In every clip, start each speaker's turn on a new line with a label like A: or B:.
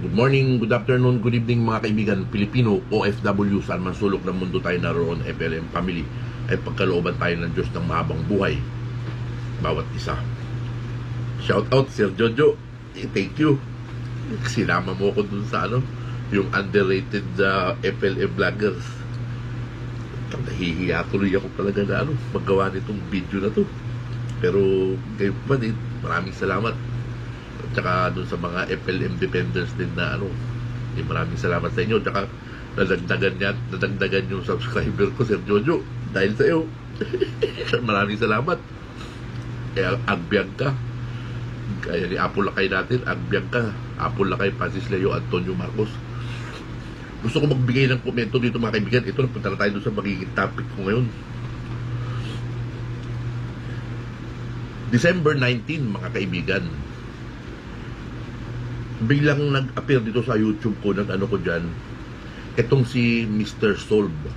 A: Good morning, good afternoon, good evening mga kaibigan Pilipino, OFW, saan man sulok ng mundo tayo naroon, FLM family, ay pagkalooban tayo ng Diyos ng mahabang buhay bawat isa. Shout out Sir Jojo, thank you. Sinama mo ko dun sa yung underrated FLM vloggers. Nahihiya tuloy ako talaga na maggawa nitong video na to. Pero kayo pa din, maraming salamat. At saka dun sa mga FLM defenders din na maraming salamat sa inyo. At saka nadagdagan yung subscriber ko, Sir Jojo, dahil sa iyo. Maraming salamat. Kaya agbyag ka. Kaya ni Apple Lakay natin, agbyag ka. Apple Lakay, Francis Leo, Antonio Marcos. Gusto ko magbigay ng komento dito mga kaibigan. Ito, napunta na tayo doon sa magiging topic ko ngayon. December 19, mga kaibigan. Biglang nag-appear dito sa YouTube ko, ko dyan, itong si Mr. Solve.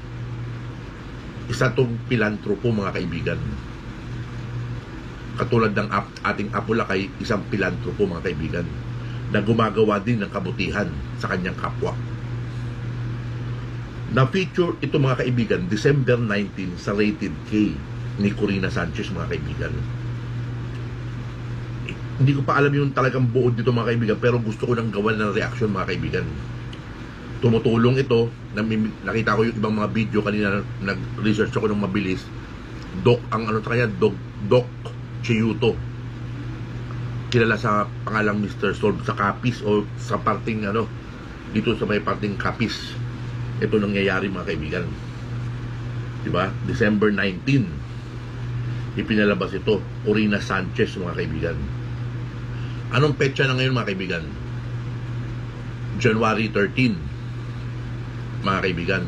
A: Isa tong pilantropo mga kaibigan. Katulad ng ating Apo Lakay, isang pilantropo mga kaibigan, na gumagawa din ng kabutihan sa kanyang kapwa. Na-feature ito mga kaibigan, December 19 sa Rated K ni Corina Sanchez mga kaibigan. Hindi ko pa alam yung talagang buod dito mga kaibigan, pero gusto ko nang gawan ng reaction mga kaibigan. Tumutulong ito, nakita ko yung ibang mga video kanina, nag-research ako ng mabilis. Doc Chiyuto, kilala sa pangalang Mr. Solve sa Capiz o sa parting dito sa may parting Capiz. Ito nangyayari mga kaibigan, diba? December 19 ipinalabas ito, Corina Sanchez mga kaibigan. Anong petsa na ngayon mga kaibigan? January 13 mga kaibigan.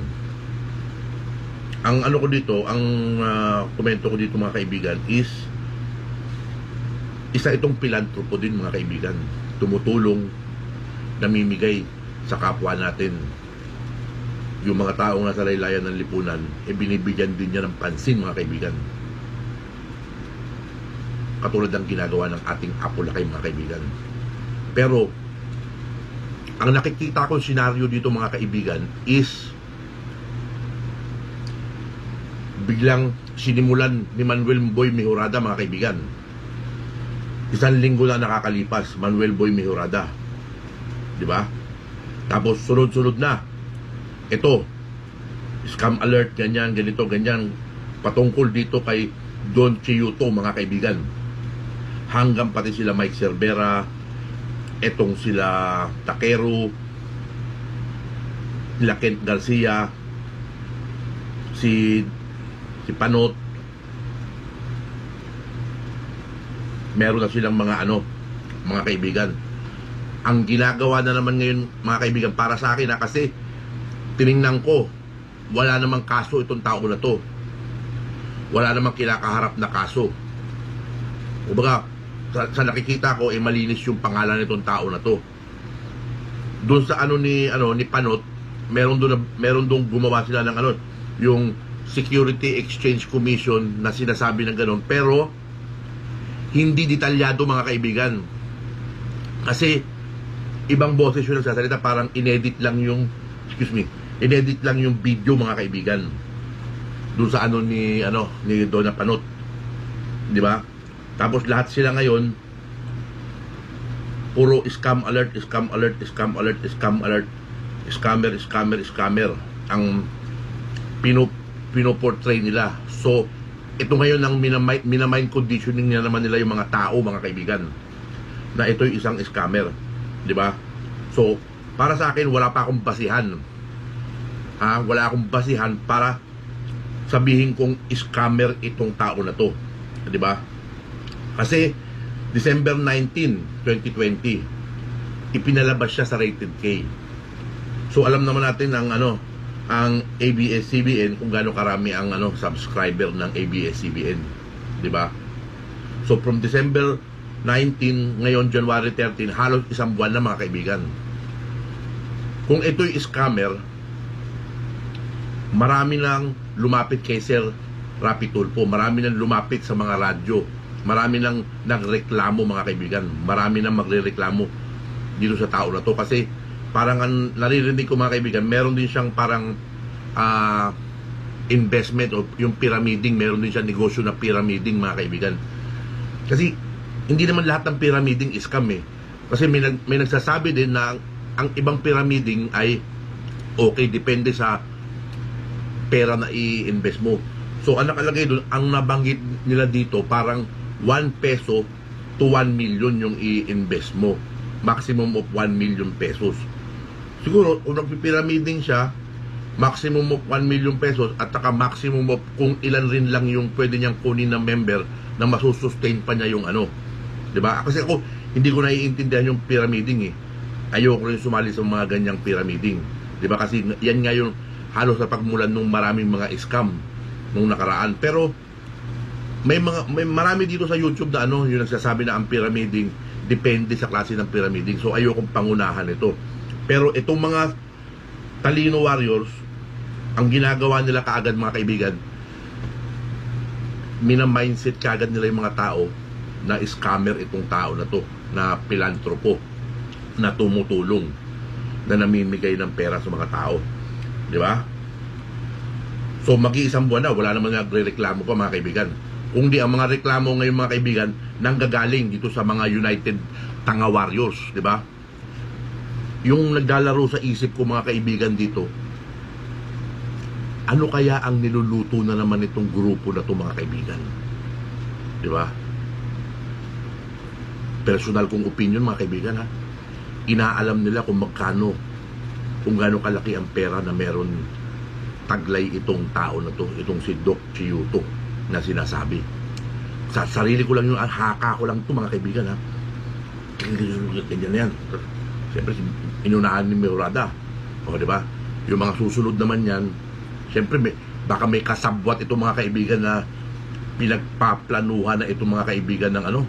A: Ang ko dito, ang komento ko dito mga kaibigan is isa itong pilantropo din mga kaibigan. Tumutulong, namimigay sa kapwa natin. Yung mga taong nasa laylayan ng lipunan, binibigyan din niya ng pansin mga kaibigan. Katulad ng ginagawa ng ating Apo Lakay mga kaibigan. Pero ang nakikita kong senaryo dito mga kaibigan is biglang sinimulan ni Manuel Boy Mejorada mga kaibigan. Isang linggo na nakakalipas, Manuel Boy Mejorada, diba? Tapos sunod-sunod na ito, scam alert, ganyan, ganito, ganyan, patungkol dito kay Don Chiyuto mga kaibigan. Hanggang pati sila Mike Cervera, etong sila Takero, sila Kent Garcia, si Panot. Meron na silang mga mga kaibigan. Ang ginagawa na naman ngayon mga kaibigan, para sa akin kasi tiningnan ko, wala namang kaso itong tao na to. Wala namang kinakaharap na kaso. Kumbaga, sa nakikita ko, malinis yung pangalan nitong tao na to. Doon sa ni Panot, meron doon gumawa sila ng yung Security Exchange Commission na sinasabi ng gano'n, pero hindi detalyado mga kaibigan. Kasi ibang boses yung nagsasalita, parang inedit lang yung video mga kaibigan. Doon sa ni Donna Panot, di ba? Tapos lahat sila ngayon puro scam alert, scam alert, scam alert, scam alert, scammer, scammer, scammer ang pinoportray nila. So ito ngayon ang minamind conditioning na naman nila yung mga tao mga kaibigan, na ito'y isang scammer, di ba? So para sa akin, wala pa akong basihan. Wala akong basihan para sabihin kong scammer itong tao na to, di ba? Kasi December 19, 2020 ipinalabas siya sa Rated K. So alam naman natin ang ABS-CBN kung gaano karami ang subscriber ng ABS-CBN, di ba? So from December 19 ngayon January 13, halos isang buwan na mga kaibigan. Kung ito'y scammer, marami nang lumapit kay Sir Rapi Tulfo, marami nang lumapit sa mga radyo, marami nang nagreklamo mga kaibigan, marami nang magrereklamo dito sa tao na to, kasi parang naririnig ko mga kaibigan, meron din siyang parang investment o yung pyramiding, meron din siyang negosyo na pyramiding mga kaibigan. Kasi hindi naman lahat ng pyramiding scam eh. Kasi may nagsasabi din na ang ibang pyramiding ay okay, depende sa pera na i-invest mo. So ang nakalagay doon, ang nabanggit nila dito, parang 1 peso to 1 million yung i-invest mo. Maximum of 1 million pesos. Siguro, kung nagpipiramiding siya, maximum of 1 million pesos at saka maximum of kung ilan rin lang yung pwede niyang kunin ng member na masusustain pa niya yung ano. Diba? Kasi ako, hindi ko naiintindihan yung pyramiding eh. Ayoko rin sumali sa mga ganyang pyramiding. Diba? Kasi yan nga yung halos sa pagmulan ng maraming mga scam nung nakaraan. Pero may marami dito sa YouTube na ano, yung nagsasabi na ang pyramiding depende sa klase ng pyramiding. So ayokong pangunahan ito. Pero itong mga talino warriors, ang ginagawa nila kaagad mga kaibigan, mina-mindset kaagad nila yung mga tao na scammer itong tao na to, na pilantropo, na tumutulong, na namimigay ng pera sa mga tao. Di ba? So mag-iisang buwan na, wala naman nagre-reklamo pa mga kaibigan. Kung di, ang mga reklamo ngayon mga kaibigan, nanggagaling dito sa mga United Tanga Warriors. Di ba? Yung naglalaro sa isip ko mga kaibigan dito, ano kaya ang niluluto na naman itong grupo na ito mga kaibigan? Di ba? Personal kong opinion mga kaibigan ha. Inaalam nila kung magkano, kung gaano kalaki ang pera na meron taglay itong tao na to, itong si Doc Chiyuto na sinasabi. Sa sarili ko lang yung haka ko lang to mga kaibigan ha. Ganyan na yan. Siyempre, inunahan ni Murada. O, di ba? Yung mga susunod naman yan, siyempre, baka may kasabwat itong mga kaibigan na pinagpaplanuhan na itong mga kaibigan ng ano,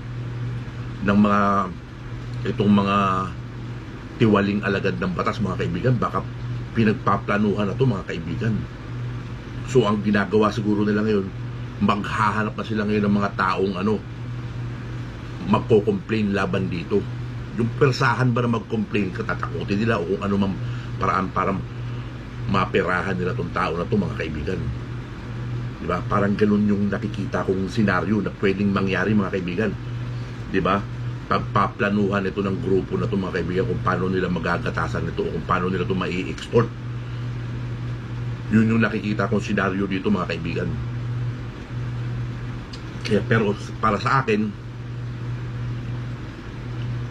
A: ng mga, itong mga tiwaling alagad ng batas, mga kaibigan. Baka pinagpaplanuhan na ito, mga kaibigan. So, ang ginagawa siguro nila ngayon, maghahanap na sila ngayon ng mga taong ano, magko-complain laban dito. Yung persahan ba na mag-complain, katatakutin nila o kung ano mang paraan para maperahan nila tong tao na to mga kaibigan. Diba? Parang ganun yung nakikita kong senaryo na pwedeng mangyari mga kaibigan. Diba? Pagpaplanuhan ito ng grupo na to mga kaibigan kung paano nila magagatasan ito o kung paano nila ito mai-extort. Yun yung nakikita kong senaryo dito mga kaibigan. Kaya, pero para sa akin,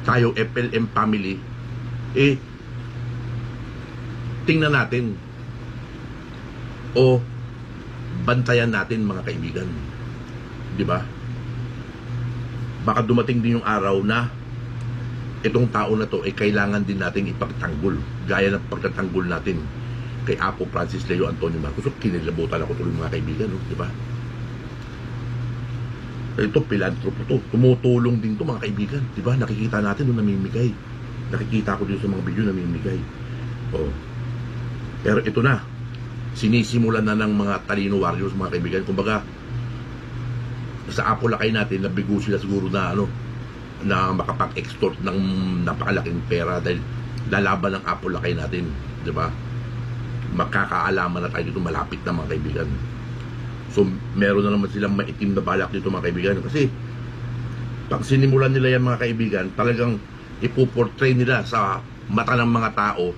A: tayo FLM family, tingnan natin o bantayan natin mga kaibigan. Di ba? Baka dumating din yung araw na itong tao na to ay kailangan din nating ipagtanggol, gaya ng pagtatanggol natin kay Apo Francis Leo Antonio Marcos. So, kinilabutan ako tuloy mga kaibigan, no? Di ba? Ito, pilantropo to. Tumutulong din to mga kaibigan. Diba? Nakikita natin doon namimigay. Nakikita ko dito sa mga video namimigay. Oh. Pero ito na. Sinisimulan na ng mga talino warriors mga kaibigan. Kumbaga, sa Apolakay natin, nabigo sila siguro na ano, na makapag-extort ng napakalaking pera dahil lalaban ng Apolakay natin. Diba? Magkakaalaman na tayo dito, malapit na mga kaibigan. So, meron na naman silang maitim na balak dito mga kaibigan. Kasi, pag sinimulan nila yan mga kaibigan, talagang ipuportray nila sa mata ng mga tao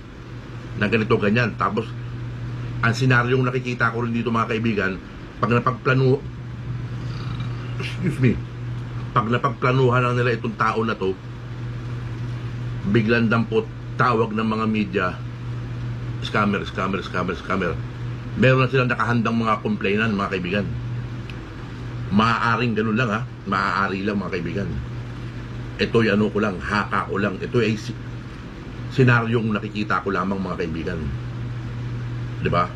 A: na ganito ganyan. Tapos, ang senaryong nakikita ko rin dito mga kaibigan, pag napagplanuhan lang nila itong tao na to, biglang dampot, tawag ng mga media, scammer. Meron na silang nakahandang mga complainant mga kaibigan. Maaaring ganun lang ha. Maaari lang mga kaibigan. Ito ay ano ko lang, haka ko lang. Ito ay senaryong nakikita ko lamang mga kaibigan. Diba?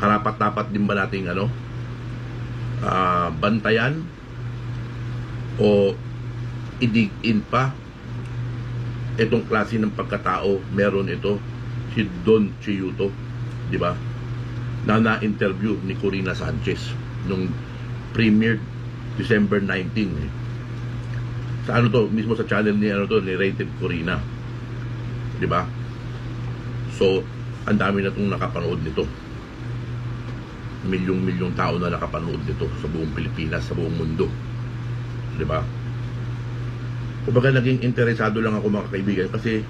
A: Karapat-dapat din ba nating ano, bantayan o idig-in pa itong klase ng pagkatao? Meron ito si Don Chiyuto, diba? Na-interview ni Corina Sanchez nung premiered December 19 sa ano to, mismo sa channel ni ano to, ni Rated Corina. Di ba? So, ang dami na itong nakapanood nito. Milyong-milyong tao na nakapanood nito sa buong Pilipinas, sa buong mundo. Diba? Kumbaga naging interesado lang ako mga kaibigan kasi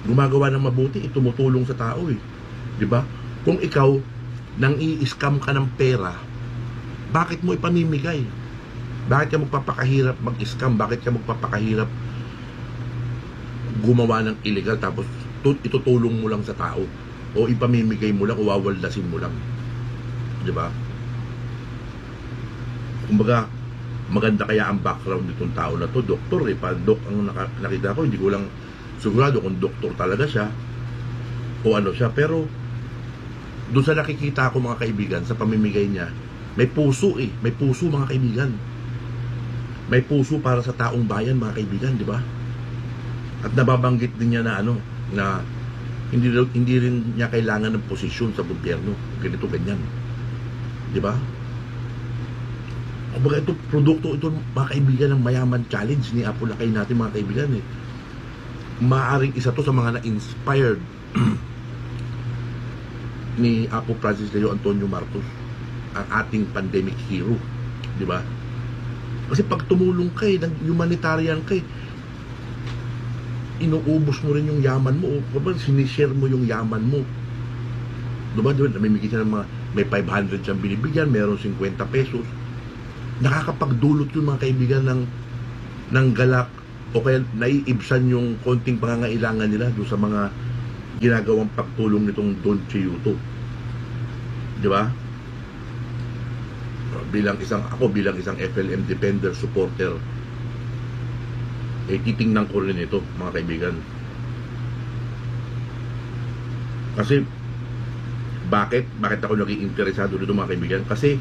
A: gumagawa ng mabuti, tumutulong sa tao eh. Diba? Kung ikaw nang i-scam ka ng pera, bakit mo ipamimigay? Bakit ka magpapakahirap mag-scam? Bakit ka magpapakahirap gumawa ng illegal tapos itutulong mo lang sa tao? O ipamimigay mo lang o wawaldasin mo lang. Diba? Kumbaga, maganda kaya ang background nitong tao na to. Doktor eh. Dok ang nakita ko. Hindi ko lang sigurado kung doktor talaga siya o ano siya. Pero doon sa nakikita ko mga kaibigan, sa pamimigay niya, may puso eh. May puso mga kaibigan. May puso para sa taong bayan mga kaibigan. Diba? At nababanggit din niya na ano, na hindi rin niya kailangan ng posisyon sa gobyerno. Ganito, ganyan. Diba? Kumbaga ito, produkto ito mga kaibigan ng Mayaman Challenge ni Apo Lakay natin mga kaibigan eh. Maaring isa to sa mga na-inspired ni Apo Francis Leo Antonio Marcos, ang ating pandemic hero. Diba? Kasi pag tumulong kay, humanitarian kay, inuubos mo rin yung yaman mo o sinishare mo yung yaman mo. Diba? Namimigay siya ng mga, may 500 siyang binibigyan, meron 50 pesos. Nakakapagdulot yung mga kaibigan ng galak o kaya naiibsan yung konting pangangailangan nila doon sa mga ginagawang pagtulong nitong Don Chiyuto. Diba? Bilang isang FLM Defender supporter, titingnan ko rin ito mga kaibigan. Kasi bakit ako naging interesado dito mga kaibigan? Kasi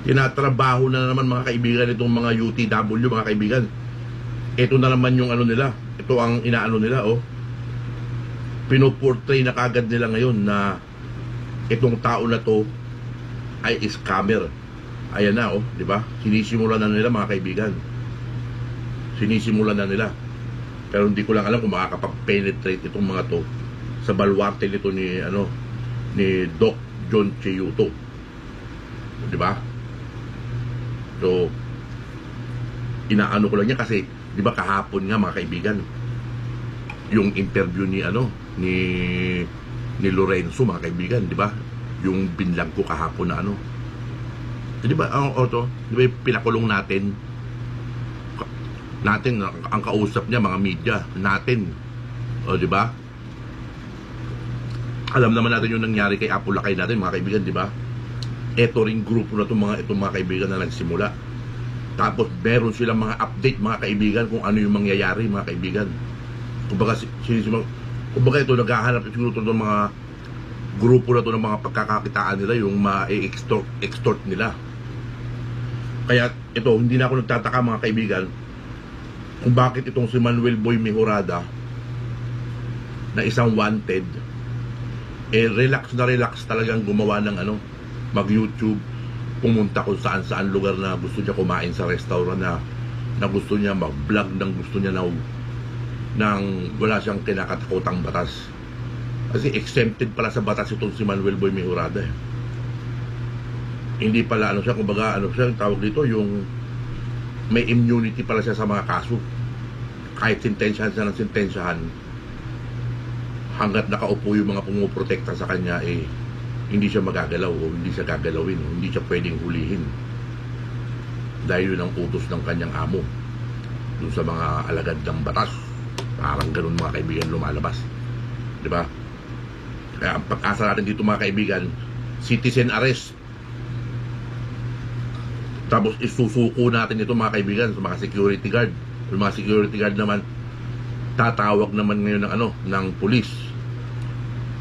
A: tinatrabaho na naman mga kaibigan itong mga UTW mga kaibigan. Ito na naman yung ano nila. Ito ang inaano nila oh. Pinoportray na kagad nila ngayon na itong tao na to ay scammer. Ayan na oh, di ba? Sinisimulan na nila mga kaibigan. Sinisimulan na nila. Pero hindi ko lang alam kung makakapag-penetrate itong mga to sa baluarte nito ni Doc John Chiyuto. Di ba? So inaano ko lang niya kasi di ba kahapon nga mga kaibigan yung interview ni ni Lorenzo mga kaibigan, di ba? Yung binlang ko kahapon na ano. Di ba di ba pinakulong natin ang kausap niya mga media natin. O di ba? Alam naman natin yung nangyari kay Apo Lakay natin mga kaibigan, di ba? Ito ring grupo na itong mga kaibigan na nagsimula. Tapos meron silang mga update mga kaibigan kung ano yung mangyayari mga kaibigan. Kumbaga ito naghahanap siguro ng mga grupo na ng mga pagkakakitaan nila, yung ma-extort nila. Kaya ito, hindi na ako nagtataka mga kaibigan kung bakit itong si Manuel Boy Mejorada na isang wanted relax talagang gumawa ng mag-YouTube, pumunta kung saan lugar na gusto niya kumain sa restaurant na gusto niya mag-vlog, gusto niya nang wala siyang kinakatakotang batas. Kasi exempted pala sa batas itong si Manuel Boy Mejorada eh. Hindi pala siya, kumbaga siya tawag dito, yung may immunity pala siya sa mga kaso. Kahit sintensyahan siya ng sintensyahan, hanggat nakaupo yung mga pumuprotekta sa kanya hindi siya magagalaw o hindi siya gagalawin o hindi siya pwedeng hulihin dahil yun ang utos ng kanyang amo dun sa mga alagad ng batas. Parang ganun mga kaibigan lumalabas, di ba? Kaya ang pag-asa natin dito mga kaibigan, citizen arrest, tapos isusuko natin ito mga kaibigan sa mga security guard. Yung mga security guard naman tatawag naman ngayon ng pulis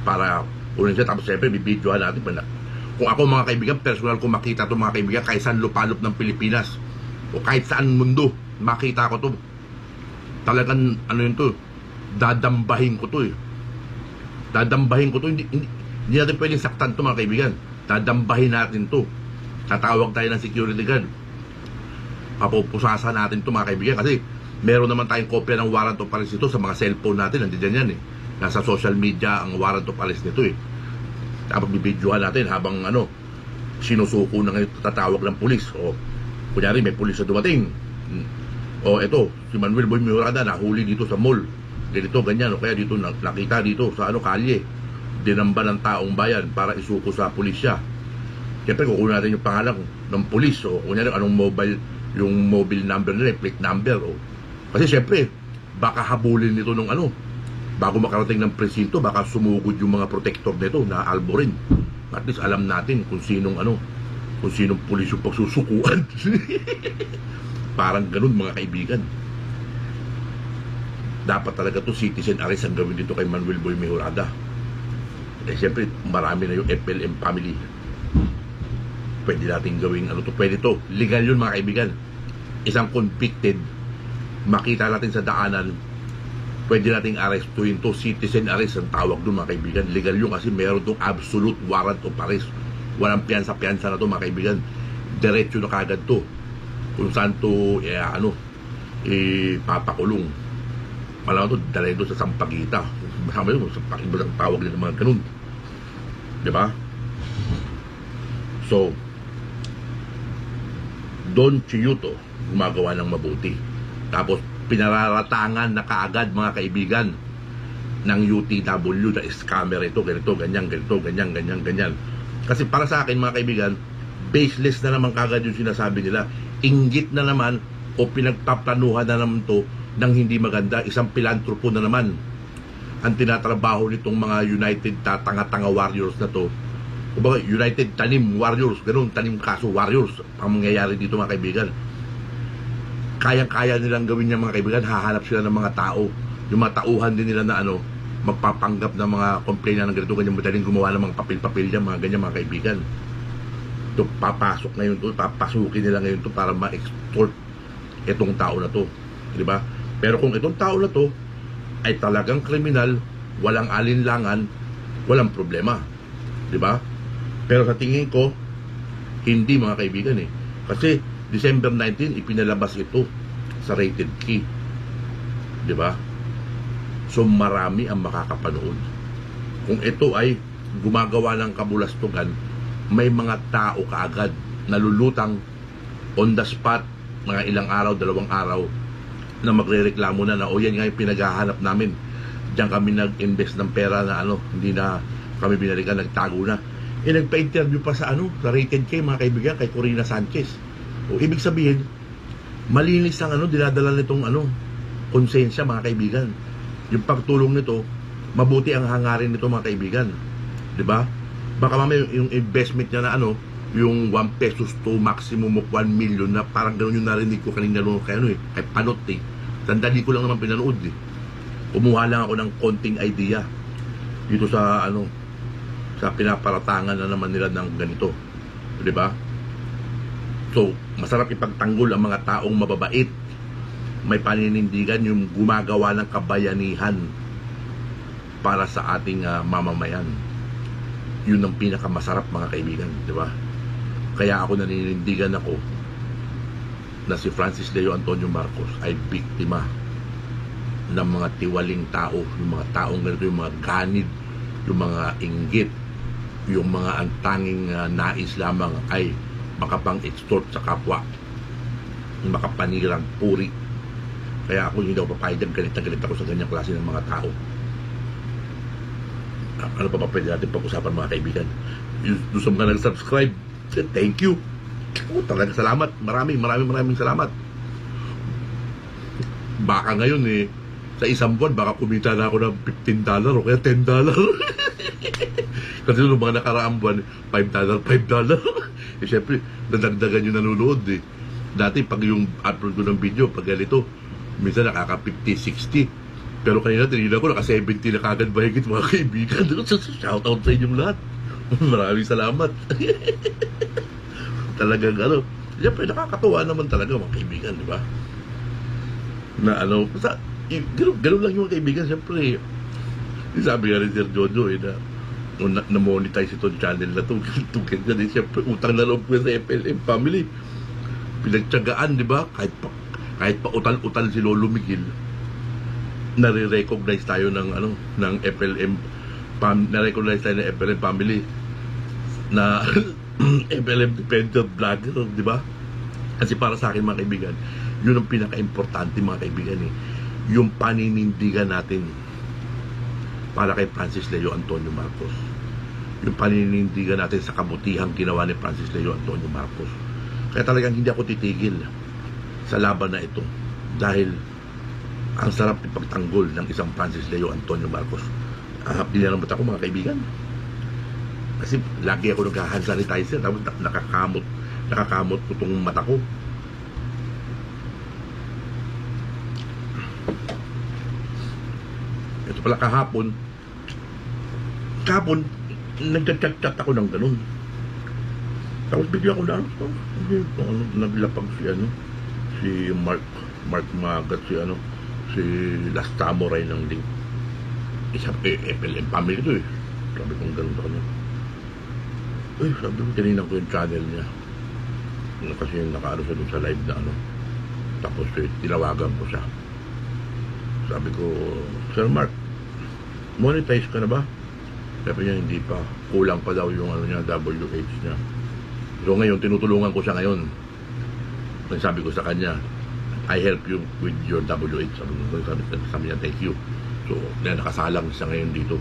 A: para unin siya. Tapos siyempre bibidyohan natin kung ako mga kaibigan, personal ko makita to mga kaibigan kahit saan lupalop ng Pilipinas o kahit saan mundo, makita ko to, talagang yun to, dadambahin ko to hindi natin pwedeng saktan to mga kaibigan. Dadambahin natin to. Tatawag tayo ng security guard, papupusasan natin to mga kaibigan, kasi meron naman tayong kopya ng warrant of arrest ito sa mga cellphone natin, nandiyan yan eh. nasa social media ang warrant of arrest nito eh. Tapos bibidyohan natin habang sinusuko na ngayon tatawag ng pulis. O kunyari may pulis na dumating. O eto, si Manuel Boy Mejorada nahuli dito sa mall. Ganito, ganyan. O kaya dito nakita dito sa kalye. Dinamba ng taong bayan para isuko sa pulisya. Siyempre kukunin natin yung pangalan ng pulis. O kunyari anong mobile number nila, plate number. O. Kasi siyempre, baka habulin nito ng bago makarating ng presinto, baka sumugod yung mga protector nito na albo rin. At least alam natin kung sinong pulis yung pagsusukuan. Parang ganun mga kaibigan. Dapat talaga to citizen arrest ang gawin dito kay Manuel Boy Mejorada. Eh siyempre marami na yung FLM family. Pwede natin gawing pwede to. Legal yun mga kaibigan. Isang convicted, makita natin sa daanan, pwede nating arrestuin to. Citizen arrest ang tawag doon mga kaibigan. Legal yun kasi meron tong absolute warrant of arrest. Walang piyansa-piyansa na to mga kaibigan. Diretso na kagad to. Kung saan to papakulong. Malamang to dalhin doon sa Sampaguita. Masama yun, ibang tawag nila mga ganun. Diba? So Don Chiyuto gumagawa ng mabuti. Tapos pinararatangan na kaagad mga kaibigan ng UTW na scammer ito, ganito, ganyan, ganito, ganyan, ganyan, ganyan. Kasi para sa akin mga kaibigan, baseless na naman kaagad yung sinasabi nila. Inggit na naman o pinagpaplanuhan na naman to ng hindi maganda. Isang pilantropo na naman ang tinatrabaho nitong mga United Tanga-Tanga Warriors na to. Kumbaga, United Tanim Warriors, ganun, Tanim Kaso Warriors ang mangyayari dito mga kaibigan. Kayang-kaya nilang gawin niya mga kaibigan. Hahanap sila ng mga tao, yung mga tauhan din nila na magpapanggap ng mga complainant ng ganito, ganyan, madaling gumawa ng mga papel-papel dyan, mga ganyan mga kaibigan. Ito, papasok ngayon to, papasukin nila ngayon to para ma-extort itong tao na to, di ba? Pero kung itong tao na to ay talagang kriminal, walang alinlangan, walang problema, di ba? Pero sa tingin ko, hindi mga kaibigan eh. Kasi December 19 ipinalabas ito sa rated K, di ba? So marami ang makakapanood. Kung ito ay gumagawa ng kabulastugan, may mga tao kaagad nalulutang on the spot, mga ilang araw, 2 araw, na magrereklamo na o yan nga yung pinaghahanap namin. Diyan kami nag-invest ng pera na hindi na kami binalikan, nagtago na. Nagpa-interview pa sa sa rated K mga kaibigan, kay Corina Sanchez. O ibig sabihin, malinis ang dinadala nitong konsensya mga kaibigan. Yung pagtulong nito, mabuti ang hangarin nito mga kaibigan. 'Di ba? Baka mamaya yung investment niya na yung 1 pesos to maximum of 1 million na parang gano'n yung narinig ko kanina kay Panot eh. Sandali ko lang naman pinanood eh. Kumuha lang ako ng konting idea dito sa sa pinaparatangan na naman nila ng ganito. 'Di ba? So, masarap ipagtanggol ang mga taong mababait. May paninindigan yung gumagawa ng kabayanihan para sa ating mamamayan. Yun ang pinakamasarap mga kaibigan, di ba? Kaya ako naninindigan ako na si Francis Leo Antonio Marcos ay biktima ng mga tiwaling tao, yung mga taong ganito, yung mga ganid, yung mga inggit, yung mga antanging nais lamang ay makapang-extort sa kapwa, makapanirang puri. Kaya ako hindi ako papayag, galit na galit ako sa ganyang klase ng mga tao. Ano pa pwede natin pag-usapan mga kaibigan? Gusto mo ka nag-subscribe? Thank you. Talaga salamat. Maraming salamat. Baka ngayon sa isang buwan, baka kumita na ako ng $15 o kaya $10. Kasi noong mga nakaraang buwan, $5. Siyempre, nadagdagan yung nanonood eh. Dati pag yung upload ko ng video, pag ganito, minsan nakaka 50, 60. Pero kanina tinignan ko, naka 70 na kagad mahigit mga kaibigan. Shoutout sa inyong lahat. Maraming salamat. Talagang siyempre nakakatuwa naman talaga mga kaibigan, di ba? Na ganun lang yung mga kaibigan. Siyempre, sabi nga rin Sir Jojo na monetize itong channel na ito. Siyempre, utang na loob ko sa FLM family. Pinagtyagaan, di ba? Kahit pa utal-utal si Lolo Miguel, nare-recognize tayo ng ng FLM na-recognize tayo ng FLM family na FLM dependent vlogger, di ba? Kasi para sa akin mga kaibigan, yun ang pinaka-importante mga kaibigan yung paninindigan natin para kay Francis Leo Antonio Marcos, yung paninindigan natin sa kabutihang ginawa ni Francis Leo Antonio Marcos. Kaya talagang hindi ako titigil sa laban na ito dahil ang sarap ipagtanggol ng isang Francis Leo Antonio Marcos. Dinalambot ako mga kaibigan kasi lagi ako nag-hand sanitizer tapos nakakamot ko itong mata ko. Ito pala kahapon nagchat-chat ako ng ganun, tapos bigla ko na naglapag si Mark Magat, si Last Samurai ng link. Sabi FLM family to sabi kong ganun sa kanya. Sabi ko, tininan ko yung channel niya kasi nakaano siya dun sa live na tapos tinawagan ko siya. Sabi ko, Sir Mark, monetize ka na ba? Sabi niya, hindi pa, kulang pa daw yung niya, WH niya. So ngayon, tinutulungan ko siya ngayon. Sabi ko sa kanya, I help you with your WH. Sabi niya, thank you. So, nakasalang siya ngayon dito.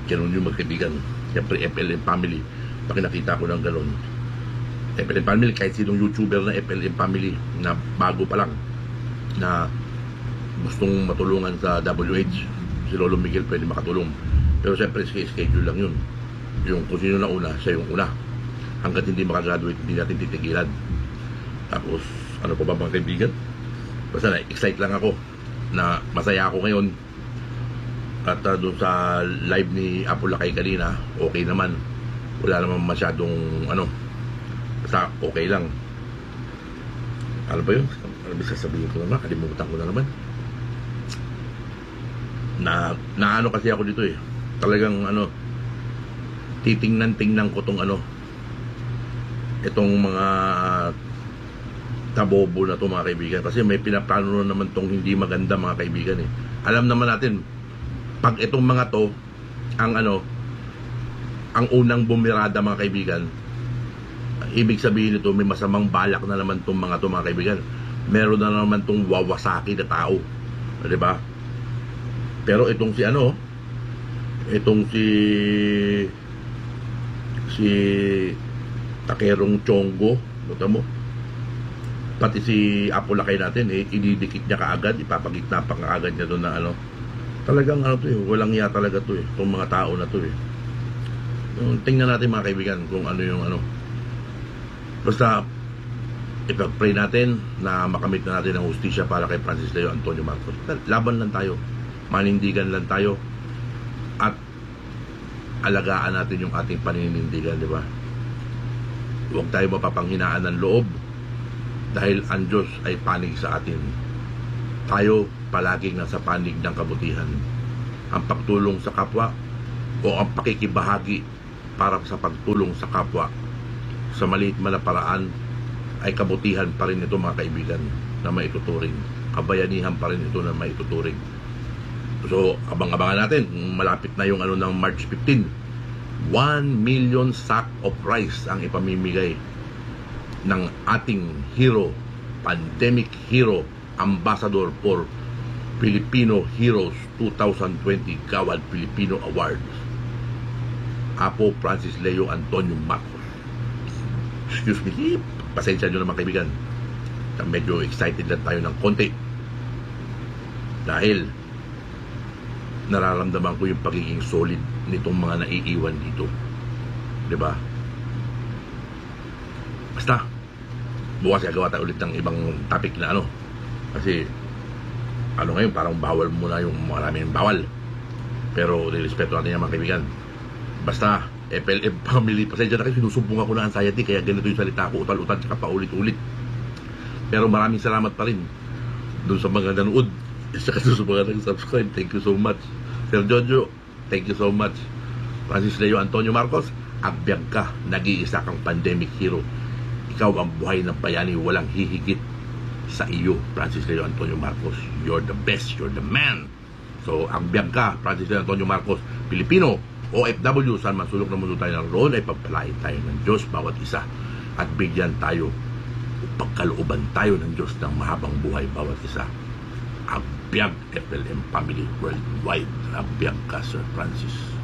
A: Ganun yung magkaibigan. Siyempre, FLM family. Pag nakita ko ng ganun, FLM family, kahit sinong YouTuber na FLM family na bago pa lang, na gustong matulungan sa WH, si Lolo Miguel pwede makatulong. Pero siyempre, schedule lang yun. Yung kung sino na una, siya yung una. Hanggat hindi makagraduate, hindi natin titigilan. Tapos, ano pa ba mga kaibigan? Basta na-excite lang ako na masaya ako ngayon. At doon sa live ni Apo Lakay kanina, okay naman. Wala naman masyadong basta okay lang. Ano ba yun? Ano ba sasabihin ko naman? Kalimutan ko na naman. Na kasi ako dito talagang titingnan ko tong itong mga tabobo na to mga kaibigan, kasi may pinaplano na naman tong hindi maganda mga kaibigan Alam naman natin pag itong mga to ang ang unang bumirada mga kaibigan, ibig sabihin nito may masamang balak na naman tong mga to mga kaibigan. Meron na naman tong wawasaki na tao, di ba? Pero itong itong si Takerong Chongo, nota mo, pati si Apo Lakay natin ididikit niya kaagad, ipapagitna pa kaagad niya doon na talagang walang iya talaga to itong mga tao na to Tingnan natin mga kaibigan kung ano yung basta ipag-pray natin na makamit na natin ang hustisya para kay Francis Leo Antonio Marcos. Laban lang tayo, manindigan lang tayo, at alagaan natin yung ating paninindigan, di ba? Huwag tayo mapapanghinaan ng loob dahil ang Diyos ay panig sa atin. Tayo palaging nasa panig ng kabutihan. Ang pagtulong sa kapwa o ang pakikibahagi para sa pagtulong sa kapwa sa maliit man na paraan ay kabutihan pa rin ito mga kaibigan na maituturing. Kabayanihan pa rin ito na maituturing. So, abang-abangan natin. Malapit na yung ng March 15. 1 million sack of rice ang ipamimigay ng ating hero, pandemic hero, ambassador for Filipino Heroes 2020 Gawad Filipino Awards, Apo Francis Leo Antonio Marcos. Excuse me, pasensya nyo naman kaibigan, medyo excited lang tayo ng konti dahil nararamdaman ko yung pagiging solid nitong mga naiiwan dito, diba? Basta bukas gagawa tayo ulit ng ibang topic na kasi ngayon parang bawal muna yung maraming bawal, pero nirespeto natin yung mga kaibigan. Basta FLM family, pasensya na kayo, sinusumbong ako ng anxiety kaya ganito yung salita ko, utal-utal tsaka paulit-ulit, pero maraming salamat pa rin dun sa mga nanood saka sa mga nag-subscribe. Thank you so much Sir Jojo, thank you so much. Francis Leo Antonio Marcos, abiyag ka, nag-iisa kang pandemic hero. Ikaw ang buhay ng bayani, walang hihigit sa iyo. Francis Leo Antonio Marcos, you're the best, you're the man. So, ang biyag ka, Francis Antonio Marcos, Pilipino, OFW, saan man sulok na mundo tayo naroon, ay pagpalain tayo ng Diyos bawat isa. At bigyan tayo, pagkalooban tayo ng Diyos ng mahabang buhay bawat isa. Ang biyag FLM Family Worldwide. Ang biyag ka, Sir Francis.